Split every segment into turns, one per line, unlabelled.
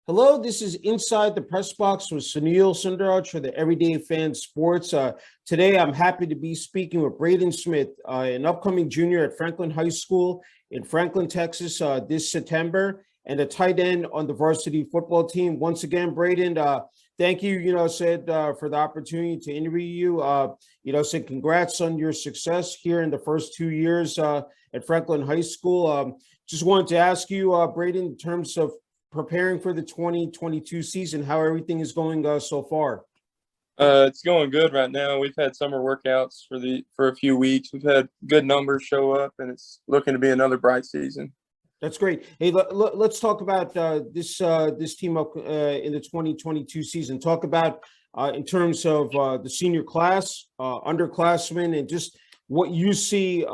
Hello, this is Inside the Press Box with Sunil Sunder Raj for the Everyday Fan Sports. Today, I'm happy to be speaking with Braden Smith, an upcoming junior at Franklin High School in Franklin, Texas, this September, and a tight end on the varsity football team. Once again, Braden, thank you, for the opportunity to interview you. Said congrats on your success here in the first 2 years at Franklin High School. Just wanted to ask you, Braden, in terms of preparing for the 2022 season, how everything is going so far?
It's going good right now. We've had summer workouts for a few weeks. We've had good numbers show up, and it's looking to be another bright season.
That's great. Hey, let's talk about this team up in the 2022 season. Talk about in terms of the senior class, underclassmen, and just what you see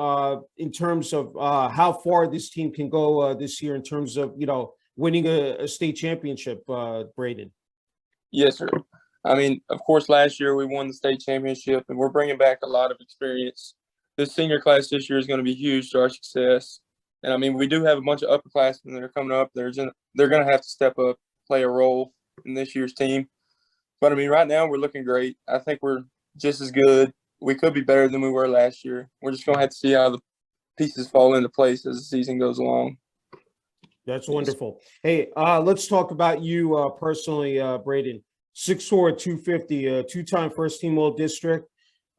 in terms of how far this team can go this year in terms of winning a state championship, Braden.
Yes, sir. I mean, of course, last year we won the state championship, and we're bringing back a lot of experience. This senior class this year is going to be huge to our success. And, I mean, we do have a bunch of upperclassmen that are coming up. They're going to have to step up, play a role in this year's team. But, I mean, right now we're looking great. I think we're just as good. We could be better than we were last year. We're just going to have to see how the pieces fall into place as the season goes along.
That's wonderful. Hey, let's talk about you personally, Braden. 6'4", 250, two-time first-team All-District.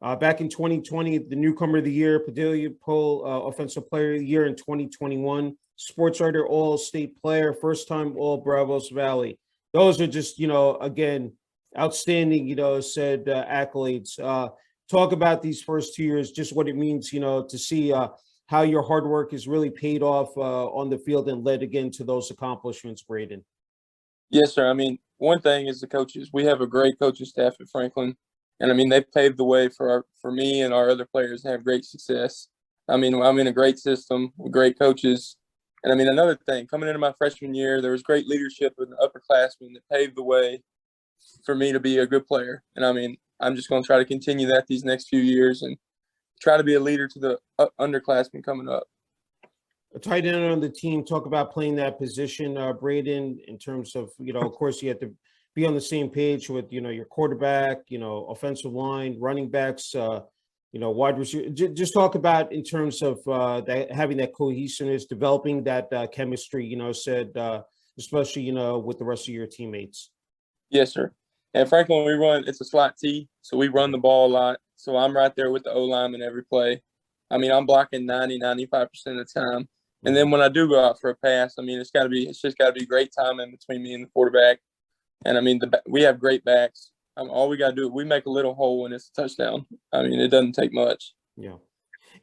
Back in 2020, the Newcomer of the Year, Padilla Poll Offensive Player of the Year in 2021, Sports Writer All-State Player, first-time All-Bravos Valley. Those are just, again, outstanding, accolades. Talk about these first 2 years, just what it means, to see how your hard work has really paid off on the field and led again to those accomplishments, Braden.
Yes, sir. I mean, one thing is the coaches. We have a great coaching staff at Franklin, and I mean they've paved the way for me and our other players to have great success. I mean, I'm in a great system with great coaches, and I mean another thing. Coming into my freshman year, there was great leadership with the upperclassmen that paved the way for me to be a good player. And I mean, I'm just going to try to continue that these next few years and try to be a leader to the underclassmen coming up.
A tight end on the team, talk about playing that position, Braden, in terms of, of course, you have to be on the same page with, your quarterback, offensive line, running backs, wide receiver. Just talk about in terms of having that cohesiveness, developing that chemistry, especially, with the rest of your teammates.
Yes, sir. At Franklin, it's a slot T, so we run the ball a lot. So I'm right there with the O-lineman every play. I mean, I'm blocking 95% of the time. And then when I do go out for a pass, I mean, it's just got to be great timing between me and the quarterback. And, I mean, we have great backs. All we got to do is we make a little hole and it's a touchdown. I mean, it doesn't take much.
Yeah.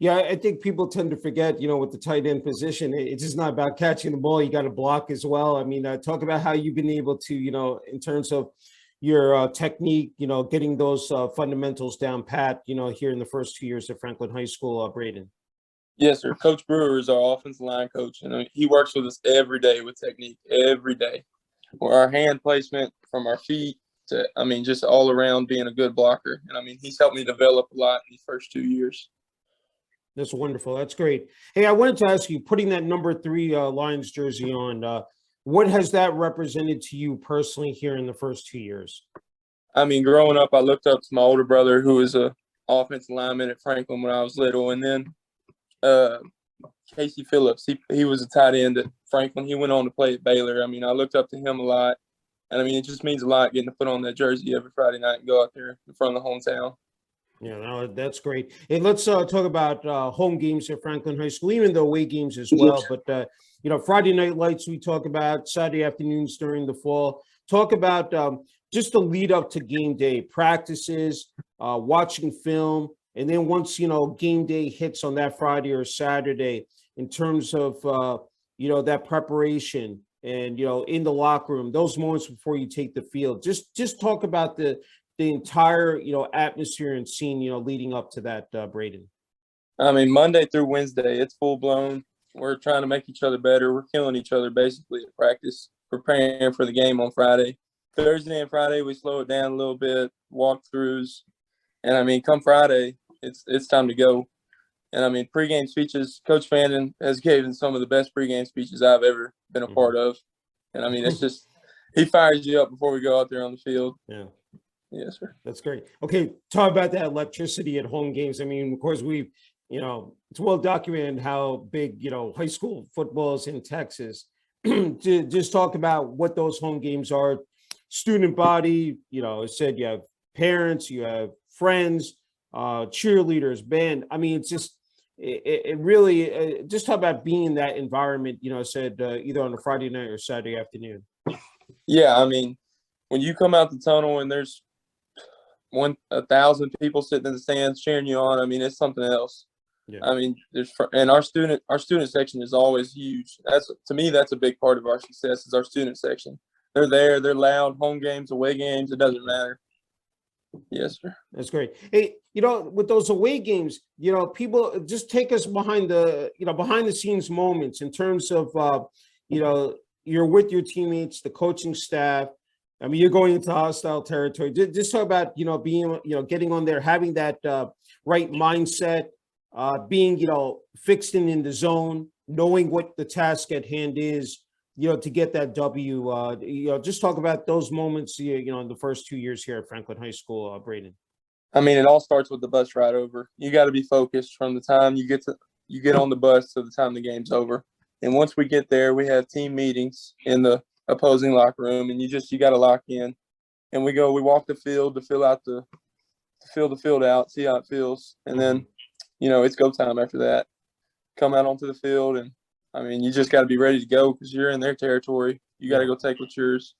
Yeah, I think people tend to forget, with the tight end position, it's just not about catching the ball. You got to block as well. I mean, talk about how you've been able to, in terms of your technique, getting those fundamentals down pat, here in the first 2 years at Franklin High School, Braden.
Yes, sir. Coach Brewer is our offensive line coach, and he works with us every day with technique, every day. Or our hand placement from our feet to, I mean, just all around being a good blocker. And, I mean, he's helped me develop a lot in these first 2 years.
That's wonderful. That's great. Hey, I wanted to ask you, putting that number 3 Lions jersey on, what has that represented to you personally here in the first 2 years?
I mean, growing up, I looked up to my older brother who was a offensive lineman at Franklin when I was little. And then Casey Phillips, he was a tight end at Franklin. He went on to play at Baylor. I mean, I looked up to him a lot. And, I mean, it just means a lot getting to put on that jersey every Friday night and go out there in front of the hometown.
Yeah, no, that's great. Hey, let's talk about home games at Franklin High School, even though away games as well. But, Friday night lights we talk about, Saturday afternoons during the fall. Talk about just the lead up to game day, practices, watching film, and then once, game day hits on that Friday or Saturday in terms of, that preparation and, in the locker room, those moments before you take the field. Just talk about the entire, atmosphere and scene, leading up to that, Braden.
I mean, Monday through Wednesday, it's full blown. We're trying to make each other better. We're killing each other basically at practice, preparing for the game on Friday. Thursday and Friday, we slow it down a little bit, walkthroughs. And, I mean, come Friday, it's time to go. And, I mean, pregame speeches, Coach Fannin has given some of the best pregame speeches I've ever been a part of. And, I mean, he fires you up before we go out there on the field.
Yeah.
Yes, sir.
That's great. Okay, talk about that electricity at home games. I mean, of course, it's well documented how big, high school football is in Texas. Just talk about what those home games are. Student body, it said you have parents, you have friends, cheerleaders, band. I mean, it's just, it really, just talk about being in that environment, said either on a Friday night or Saturday afternoon.
Yeah, I mean, when you come out the tunnel and there's 1,000 people sitting in the stands cheering you on, I mean, it's something else.
Yeah.
I mean, and our student section is always huge. To me, that's a big part of our success is our student section. They're there, they're loud, home games, away games, it doesn't matter. Yes, sir.
That's great. Hey, with those away games, people just take us behind the scenes moments in terms of, you're with your teammates, the coaching staff. I mean, you're going into hostile territory. Just talk about, being, getting on there, having that right mindset, being, fixed in the zone, knowing what the task at hand is, to get that W. Just talk about those moments, in the first 2 years here at Franklin High School, Braden.
I mean, it all starts with the bus ride over. You got to be focused from the time you get on the bus to the time the game's over. And once we get there, we have team meetings in the opposing locker room, and you got to lock in. And we walk the field to fill the field out, see how it feels, and then it's go time after that. Come out onto the field, and I mean, you just got to be ready to go because you're in their territory. You got to go take what's yours.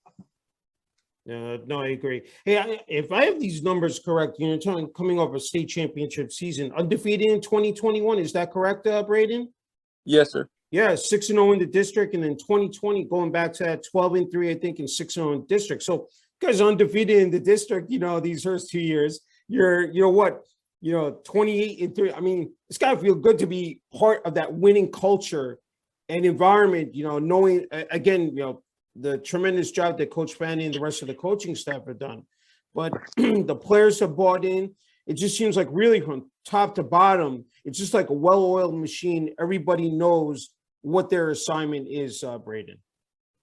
No, I agree. Hey, if I have these numbers correct, coming off a state championship season, undefeated in 2021, is that correct, Braden?
Yes, sir.
Yeah, 6-0 in the district, and then 2020 going back to that 12-3, I think, and 6-0 in district. So, you guys undefeated in the district. These first 2 years, you're 28-3. I mean, it's got to feel good to be part of that winning culture and environment. Knowing again, the tremendous job that Coach Fanny and the rest of the coaching staff have done, but the players have bought in. It just seems like really from top to bottom, it's just like a well-oiled machine. Everybody knows what their assignment is, Braden.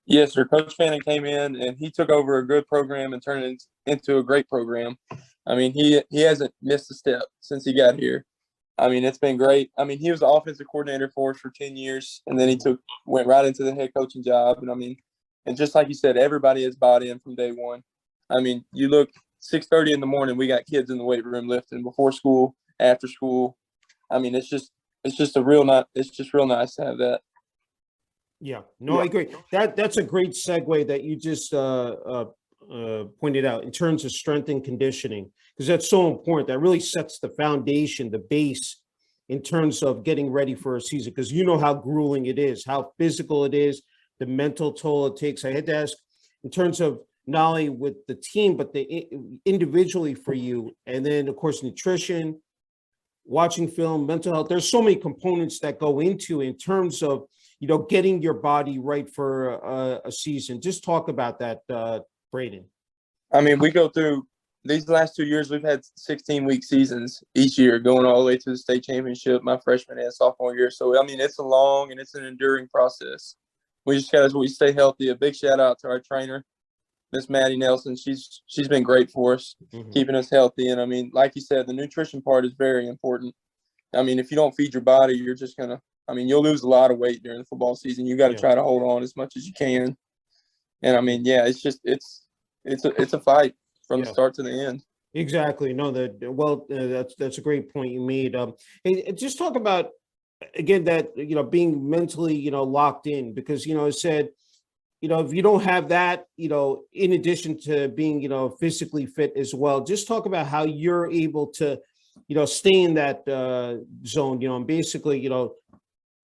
Yes, sir. Coach Fanning came in and he took over a good program and turned it into a great program. I mean, he hasn't missed a step since he got here. I mean, it's been great. I mean, he was the offensive coordinator for us for 10 years, and then he went right into the head coaching job. And I mean, and just like you said, everybody has bought in from day one. I mean, you look 6:30 in the morning, we got kids in the weight room lifting before school, after school. I mean, it's just real nice to have that.
Yeah, no, I agree. That's a great segue that you just pointed out in terms of strength and conditioning, because that's so important. That really sets the foundation, the base in terms of getting ready for a season, because how grueling it is, how physical it is, the mental toll it takes. I had to ask in terms of not only with the team, but individually for you. And then, of course, nutrition, watching film, mental health. There's so many components that go into in terms of, getting your body right for a season. Just talk about that, Braden.
I mean, we go through these last 2 years, we've had 16-week seasons each year going all the way to the state championship, my freshman and sophomore year. So, I mean, it's a long and it's an enduring process. We stay healthy. A big shout out to our trainer, Miss Maddie Nelson. She's been great for us, keeping us healthy. And I mean, like you said, the nutrition part is very important. I mean, if you don't feed your body, you're just you'll lose a lot of weight during the football season. You got to try to hold on as much as you can. And I mean, yeah, it's a fight from the start to the end.
Exactly. No, that's a great point you made. Hey, just talk about again that being mentally locked in, because I said if you don't have that in addition to being physically fit as well, just talk about how you're able to stay in that zone. And basically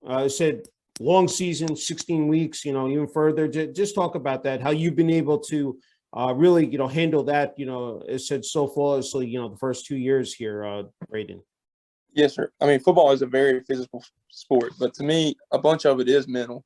I said long season, 16 weeks, even further. Just talk about that, how you've been able to really handle that. As said so flawlessly. The first 2 years here, Braden.
Yes, sir. I mean, football is a very physical sport, but to me, a bunch of it is mental.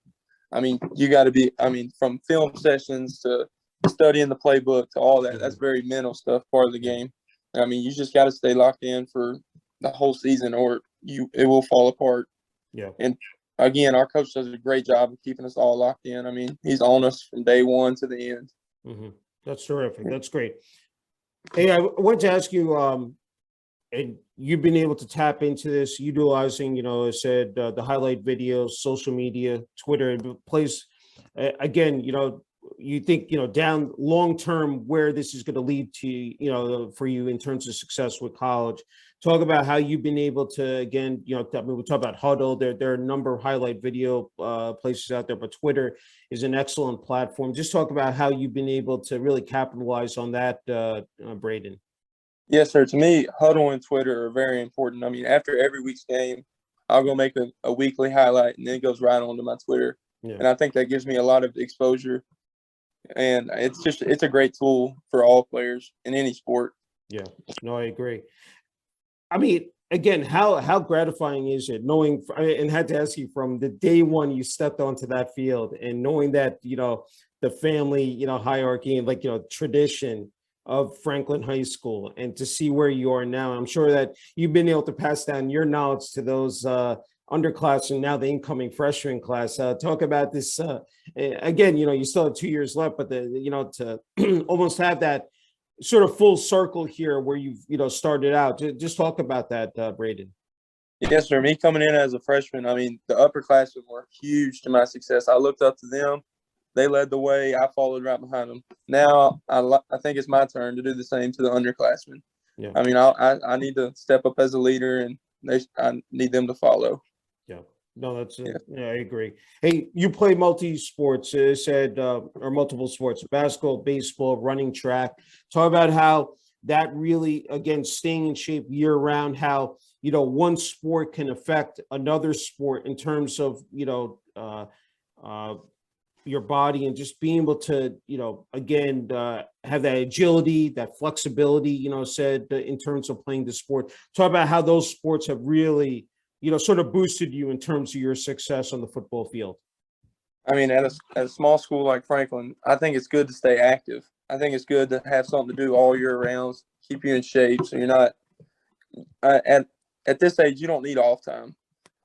I mean, you got to be, from film sessions to studying the playbook to all that, that's very mental stuff, part of the game. I mean, you just got to stay locked in for the whole season or it will fall apart.
Yeah.
And again, our coach does a great job of keeping us all locked in. I mean, he's on us from day one to the end.
Hmm. That's terrific. That's great. Hey, I wanted to ask you, and you've been able to tap into this, utilizing, I said the highlight videos, social media, Twitter, and place again, you think, down long term where this is going to lead to, for you in terms of success with college. Talk about how you've been able to, again, I mean, we talk about Huddle. There are a number of highlight video places out there, but Twitter is an excellent platform. Just talk about how you've been able to really capitalize on that, Braden.
Yes, sir. To me, Huddle and Twitter are very important. I mean, after every week's game, I'll go make a weekly highlight, and then it goes right onto my Twitter.
Yeah.
And I think that gives me a lot of exposure. And it's a great tool for all players in any sport.
Yeah, no, I agree. I mean, again, how gratifying is it knowing, and had to ask you from the day one you stepped onto that field and knowing that, the family, hierarchy and tradition of Franklin High School, and to see where you are now. I'm sure that you've been able to pass down your knowledge to those underclass and now the incoming freshman class. Talk about this again, you still have 2 years left, but to almost have that sort of full circle here where you've started out. Just talk about that, Braden.
Yes, sir. Me coming in as a freshman, I mean, the upperclassmen were huge to my success. I looked up to them. They led the way. I followed right behind them. Now I think it's my turn to do the same to the underclassmen.
Yeah.
I mean, I need to step up as a leader, and I need them to follow.
Yeah. No, that's yeah, I agree. Hey, you play multi-sports, said or multiple sports, basketball, baseball, running, track. Talk about how that really, again, staying in shape year round, how one sport can affect another sport in terms of your body, and just being able to again have that agility, that flexibility, said in terms of playing the sport. Talk about how those sports have really sort of boosted you in terms of your success on the football field.
I mean, at a small school like Franklin, I think it's good to stay active. I think it's good to have something to do all year round, keep you in shape, so you're not at this age. You don't need off time.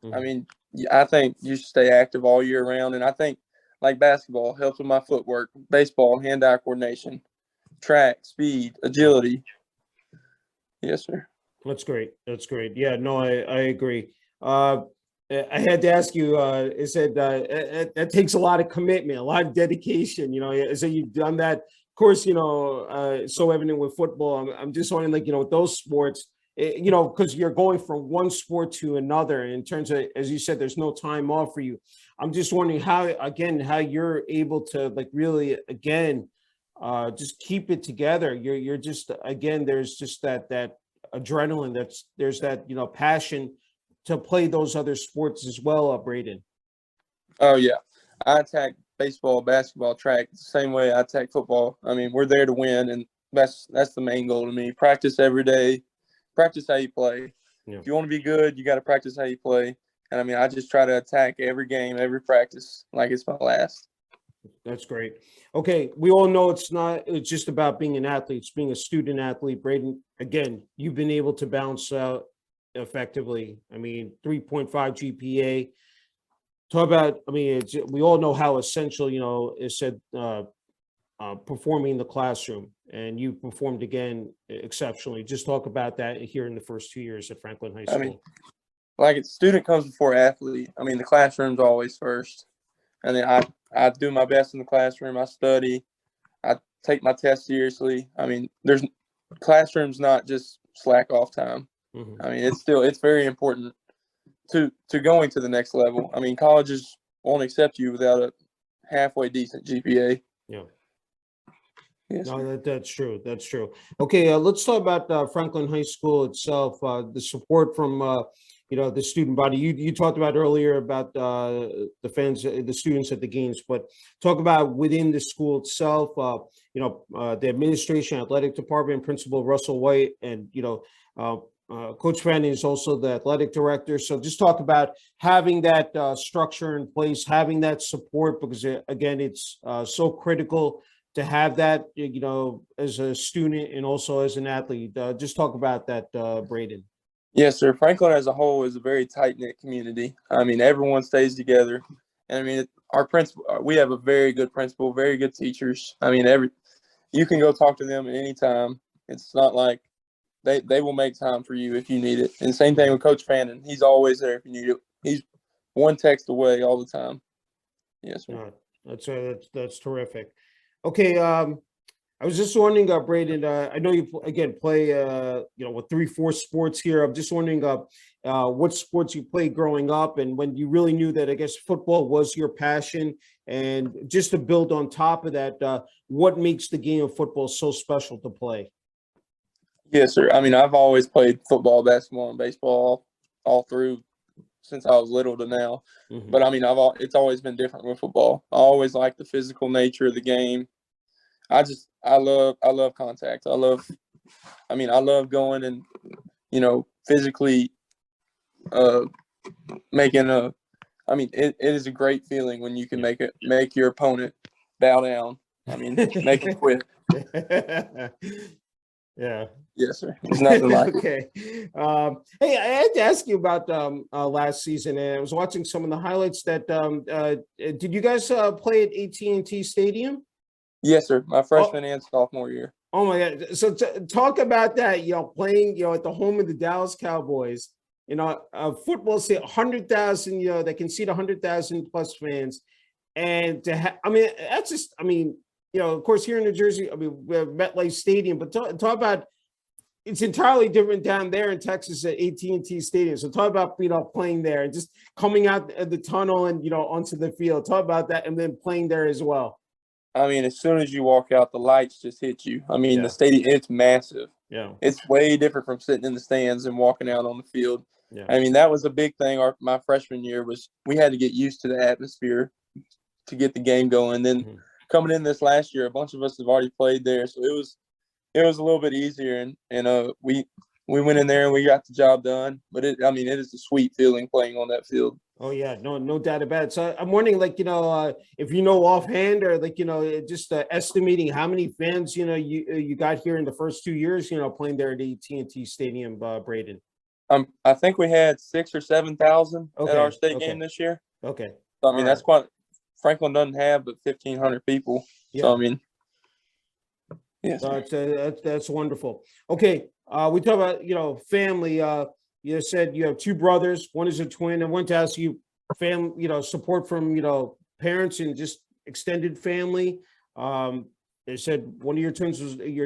Mm-hmm.
I mean, I think you should stay active all year round, and I think like basketball helps with my footwork, baseball, hand-eye coordination, track, speed, agility. Yes, sir.
That's great. That's great. Yeah, no, I agree. I had to ask you, it said that takes a lot of commitment, a lot of dedication, so you've done that. Of course, so evident with football. I'm just wondering, with those sports, because you're going from one sport to another in terms of, as you said, there's no time off for you. I'm just wondering how you're able to really, again, just keep it together. You're just, again, there's just that adrenaline, there's that, passion to play those other sports as well, Braden.
Oh yeah. I attack baseball, basketball, track the same way I attack football. I mean, we're there to win, and that's the main goal to me. Practice every day. Practice how you play.
Yeah.
If you want to be good, you got to practice how you play. And I mean, I just try to attack every game, every practice like it's my last.
That's great. Okay, we all know it's just about being an athlete. It's being a student athlete. Braden, again, you've been able to bounce out effectively. I mean, 3.5 GPA. Talk about, I mean, we all know how essential, is said performing in the classroom, and you performed again exceptionally. Just talk about that here in the first 2 years at Franklin High School.
I mean, like a student comes before athlete. I mean, the classroom's always first. And then I do my best in the classroom. I study. I take my test seriously. I mean, classroom's not just slack off time.
Mm-hmm.
I mean, it's very important to going to the next level. I mean, colleges won't accept you without a halfway decent GPA.
Yeah.
Yes,
no, that's true. That's true. Okay, let's talk about Franklin High School itself. The support from the student body. You talked about earlier about the fans, the students at the games, but talk about within the school itself. The administration, athletic department, Principal Russell White, and Coach Fanning is also the athletic director. So just talk about having that structure in place, having that support, because again, it's so critical to have that, as a student and also as an athlete. Just talk about that, Braden.
Yes, sir. Franklin as a whole is a very tight-knit community. I mean, everyone stays together. And I mean, our principal, we have a very good principal, very good teachers. I mean, you can go talk to them at any time. It's not like they will make time for you if you need it. And same thing with Coach Fannin. He's always there if you need it. He's one text away all the time. Yes, sir.
That's terrific. Okay, I was just wondering, Braden. I know you again play, with 3-4 sports here. I'm just wondering, what sports you played growing up, and when you really knew that I guess football was your passion. And just to build on top of that, what makes the game of football so special to play?
Yes, sir. I mean, I've always played football, basketball, and baseball all through since I was little to now.
Mhm.
But I mean, it's always been different with football. I always like the physical nature of the game. I love contact. I love going and physically making a. I mean, it is a great feeling when you can make your opponent bow down. I mean, make it quit.
Yeah.
Yes, sir. There's nothing like it.
Okay. Hey, I had to ask you about last season, and I was watching some of the highlights. That did you guys play at AT&T Stadium?
Yes, sir. My freshman and sophomore year.
Oh my God! So talk about that. Playing at the home of the Dallas Cowboys. Football say 100,000. They can seat 100,000 plus fans, and that's just. Of course, here in New Jersey, we have MetLife Stadium, but talk about. It's entirely different down there in Texas at AT&T Stadium. So talk about playing there and just coming out of the tunnel and onto the field. Talk about that, and then playing there as well.
I mean, as soon as you walk out, the lights just hit you. I mean,
Yeah.
The stadium, it's massive.
Yeah.
It's way different from sitting in the stands and walking out on the field.
Yeah.
I mean, that was a big thing. My freshman year was we had to get used to the atmosphere to get the game going. Then coming in this last year, a bunch of us have already played there, so it was a little bit easier. And we went in there and we got the job done. But it is a sweet feeling playing on that field.
Oh yeah, no doubt about it. So I'm wondering, if offhand, or just estimating how many fans you got here in the first 2 years, playing there at AT&T Stadium, Braden.
I think we had 6,000 or 7,000
Okay.
at our state game this year.
Okay.
So, that's quite. Franklin doesn't have but 1,500 people.
Yeah.
So yes.
That's wonderful. Okay, we talk about family. You said you have two brothers. One is a twin. I want to ask you, support from parents and just extended family. They said one of your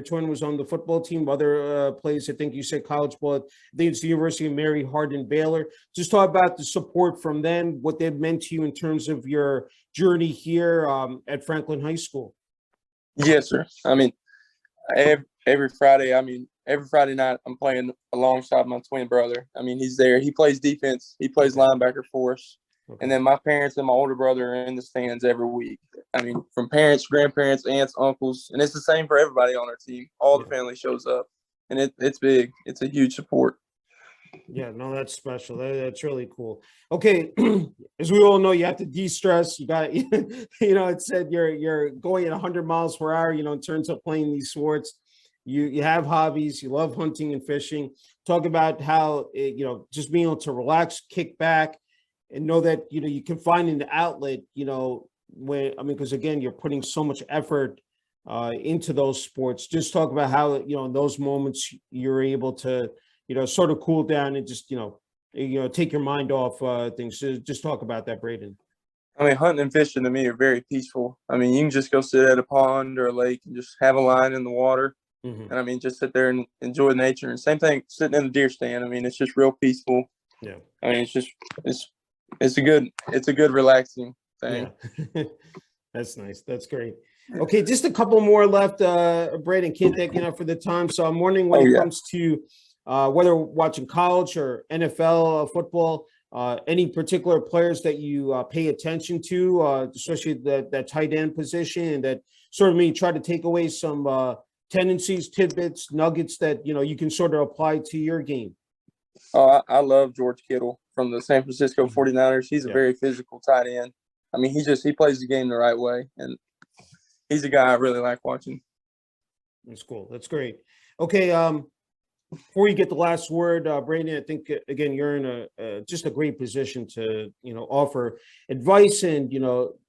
twin was on the football team. Other plays, I think you said college ball. I think it's the University of Mary Hardin Baylor. Just talk about the support from them, what they've meant to you in terms of your journey here at Franklin High School.
Yes, sir. I mean, every Friday night, I'm playing alongside my twin brother. I mean, he's there. He plays defense. He plays linebacker for us. Okay. And then my parents and my older brother are in the stands every week. I mean, from parents, grandparents, aunts, uncles, and it's the same for everybody on our team. All the family shows up, and it's big. It's a huge support.
Yeah, no, that's special. That's really cool. Okay, as we all know, you have to de-stress. You got, it said you're going at 100 miles per hour. In terms of playing these sports, you have hobbies. You love hunting and fishing. Talk about how just being able to relax, kick back, and know that you can find an outlet. Because again, you're putting so much effort into those sports. Just talk about how in those moments you're able to sort of cool down and just take your mind off things. So just talk about that, Braden.
I mean, hunting and fishing to me are very peaceful. I mean, you can just go sit at a pond or a lake and just have a line in the water. And I mean, just sit there and enjoy nature. And same thing, sitting in the deer stand. I mean, it's just real peaceful. Yeah. I mean, it's a good relaxing thing.
Yeah. That's nice. That's great. Okay, just a couple more left, Braden. Can't thank you enough for the time. So I'm wondering when it comes to whether watching college or NFL football, any particular players that you pay attention to, especially that tight end position, and that sort of try to take away some tendencies, tidbits, nuggets that you can sort of apply to your game.
Oh, I love George Kittle from the San Francisco 49ers. He's a very physical tight end. I mean, he plays the game the right way, and he's a guy I really like watching.
That's cool. That's great. Okay, before you get the last word, Braden, I think again you're in just a great position to offer advice and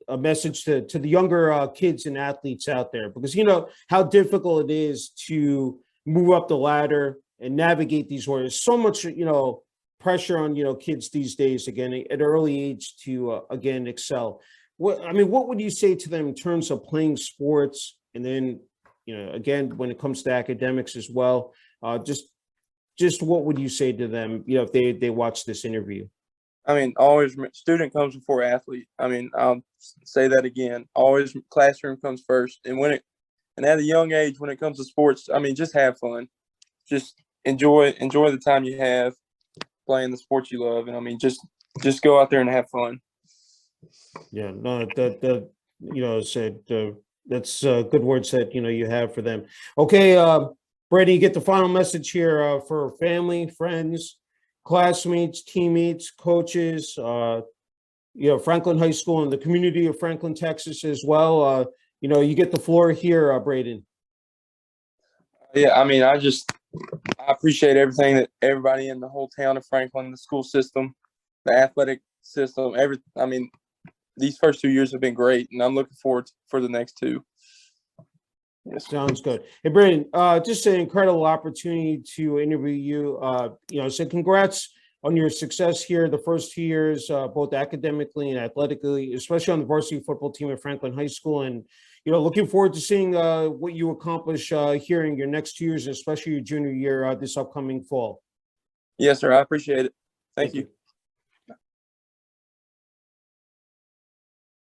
a message to the younger kids and athletes out there, because you know how difficult it is to move up the ladder and navigate these orders. So much, you know, pressure on, you know, kids these days, again, at an early age to, again, excel. What would you say to them in terms of playing sports? And then, you know, again, when it comes to academics as well, just what would you say to them, you know, if they watch this interview?
I mean, always student comes before athlete. I mean, I'll say that again. Always classroom comes first. And at a young age, when it comes to sports, I mean, just have fun. Just enjoy the time you have playing the sports you love. And I mean, just go out there and have fun.
Yeah, no, that you know, said that's good words that, you know, you have for them. Okay, Brady, you get the final message here for family, friends, classmates, teammates, coaches, you know, Franklin High School and the community of Franklin, Texas as well. You know, you get the floor here, Braden.
Yeah, I mean, I appreciate everything that everybody in the whole town of Franklin, the school system, the athletic system, I mean, these first 2 years have been great, and I'm looking forward for the next two.
Yes. Sounds good. Hey, Braden, just an incredible opportunity to interview you. You know, so congrats on your success here the first 2 years, both academically and athletically, especially on the varsity football team at Franklin High School. And, you know, looking forward to seeing what you accomplish here in your next 2 years, especially your junior year this upcoming fall.
Yes, sir. I appreciate it. Thank you.